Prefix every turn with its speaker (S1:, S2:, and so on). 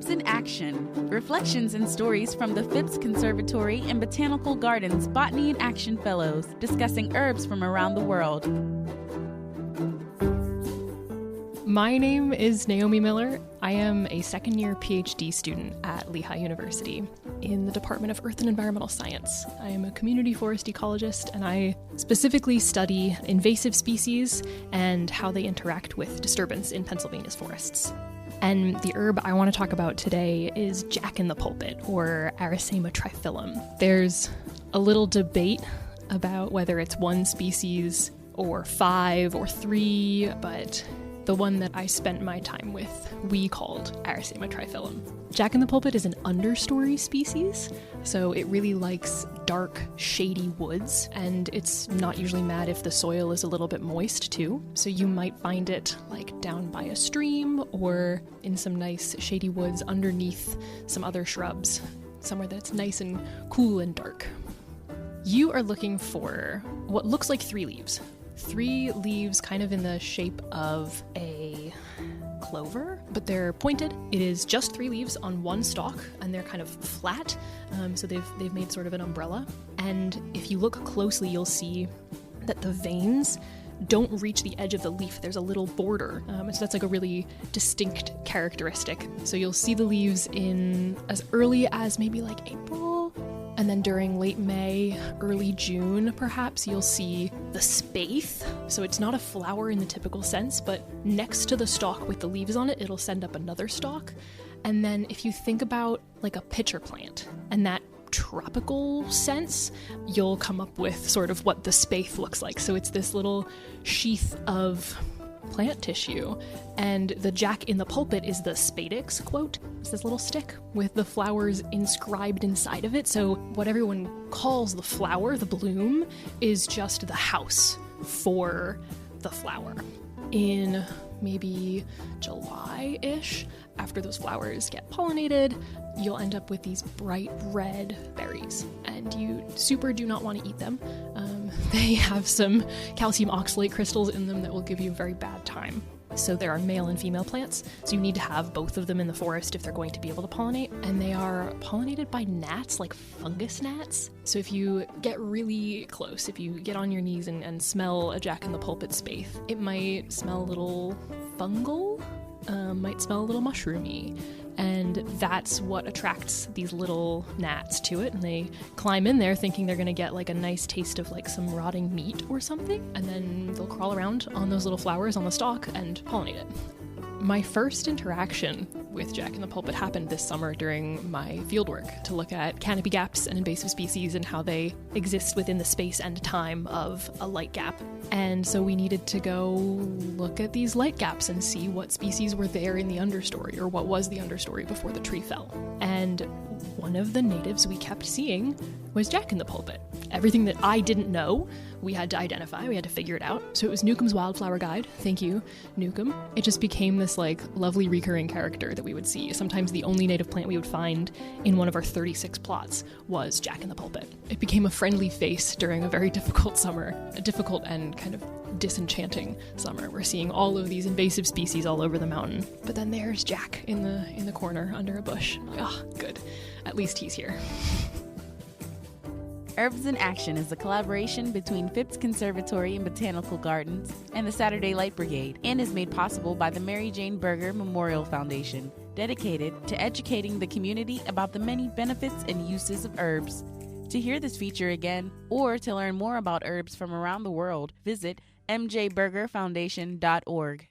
S1: Herbs in Action. Reflections and stories from the Phipps Conservatory and Botanical Gardens Botany in Action Fellows, discussing herbs from around the world.
S2: My name is Naomi Miller. I am a second-year PhD student at Lehigh University in the Department of Earth and Environmental Science. I am a community forest ecologist, and I specifically study invasive species and how they interact with disturbance in Pennsylvania's forests. And the herb I want to talk about today is jack-in-the-pulpit, or Arisema triphyllum. There's a little debate about whether it's one species or 5 or 3, but the one that I spent my time with, we called Arisema triphyllum. Jack-in-the-pulpit is an understory species, so it really likes dark, shady woods, and it's not usually mad if the soil is a little bit moist too. So you might find it like down by a stream or in some nice shady woods underneath some other shrubs, somewhere that's nice and cool and dark. You are looking for what looks like 3 leaves. 3 leaves kind of in the shape of a clover, but they're pointed. It is just 3 leaves on one stalk, and they're kind of flat, so they've made sort of an umbrella. And if you look closely, you'll see that the veins don't reach the edge of the leaf. There's a little border, so that's like a really distinct characteristic. So you'll see the leaves in as early as maybe like April, and then during late May, early June, perhaps, you'll see the spathe. So it's not a flower in the typical sense, but next to the stalk with the leaves on it, it'll send up another stalk. And then if you think about like a pitcher plant and that tropical sense, you'll come up with sort of what the spathe looks like. So it's this little sheath of plant tissue, and the jack-in-the-pulpit is the spadix, quote. It's this little stick with the flowers inscribed inside of it. So what everyone calls the flower, the bloom, is just the house for the flower. In maybe July-ish, after those flowers get pollinated, you'll end up with these bright red berries, and you super do not want to eat them. They have some calcium oxalate crystals in them that will give you a very bad time. So there are male and female plants, so you need to have both of them in the forest if they're going to be able to pollinate. And they are pollinated by gnats, like fungus gnats. So if you get really close, if you get on your knees and smell a jack-in-the-pulpit spathe, it might smell a little fungal, might smell a little mushroomy. And that's what attracts these little gnats to it. And they climb in there thinking they're going to get like a nice taste of like some rotting meat or something. And then they'll crawl around on those little flowers on the stalk and pollinate it. My first interaction with jack-in-the-pulpit happened this summer during my fieldwork to look at canopy gaps and invasive species and how they exist within the space and time of a light gap. And so we needed to go look at these light gaps and see what species were there in the understory, or what was the understory before the tree fell. And one of the natives we kept seeing was jack-in-the-pulpit. Everything that I didn't know, we had to identify, we had to figure it out. So it was Newcomb's Wildflower Guide. Thank you, Newcomb. It just became this like lovely recurring character that we would see. Sometimes the only native plant we would find in one of our 36 plots was jack-in-the-pulpit. It became a friendly face during a very difficult summer, a difficult and kind of disenchanting summer. We're seeing all of these invasive species all over the mountain, but then there's Jack in the corner under a bush. Ah, good. At least he's here.
S1: Herbs in Action is a collaboration between Phipps Conservatory and Botanical Gardens and the Saturday Light Brigade, and is made possible by the Mary Jane Berger Memorial Foundation, dedicated to educating the community about the many benefits and uses of herbs. To hear this feature again, or to learn more about herbs from around the world, visit mjbergerfoundation.org.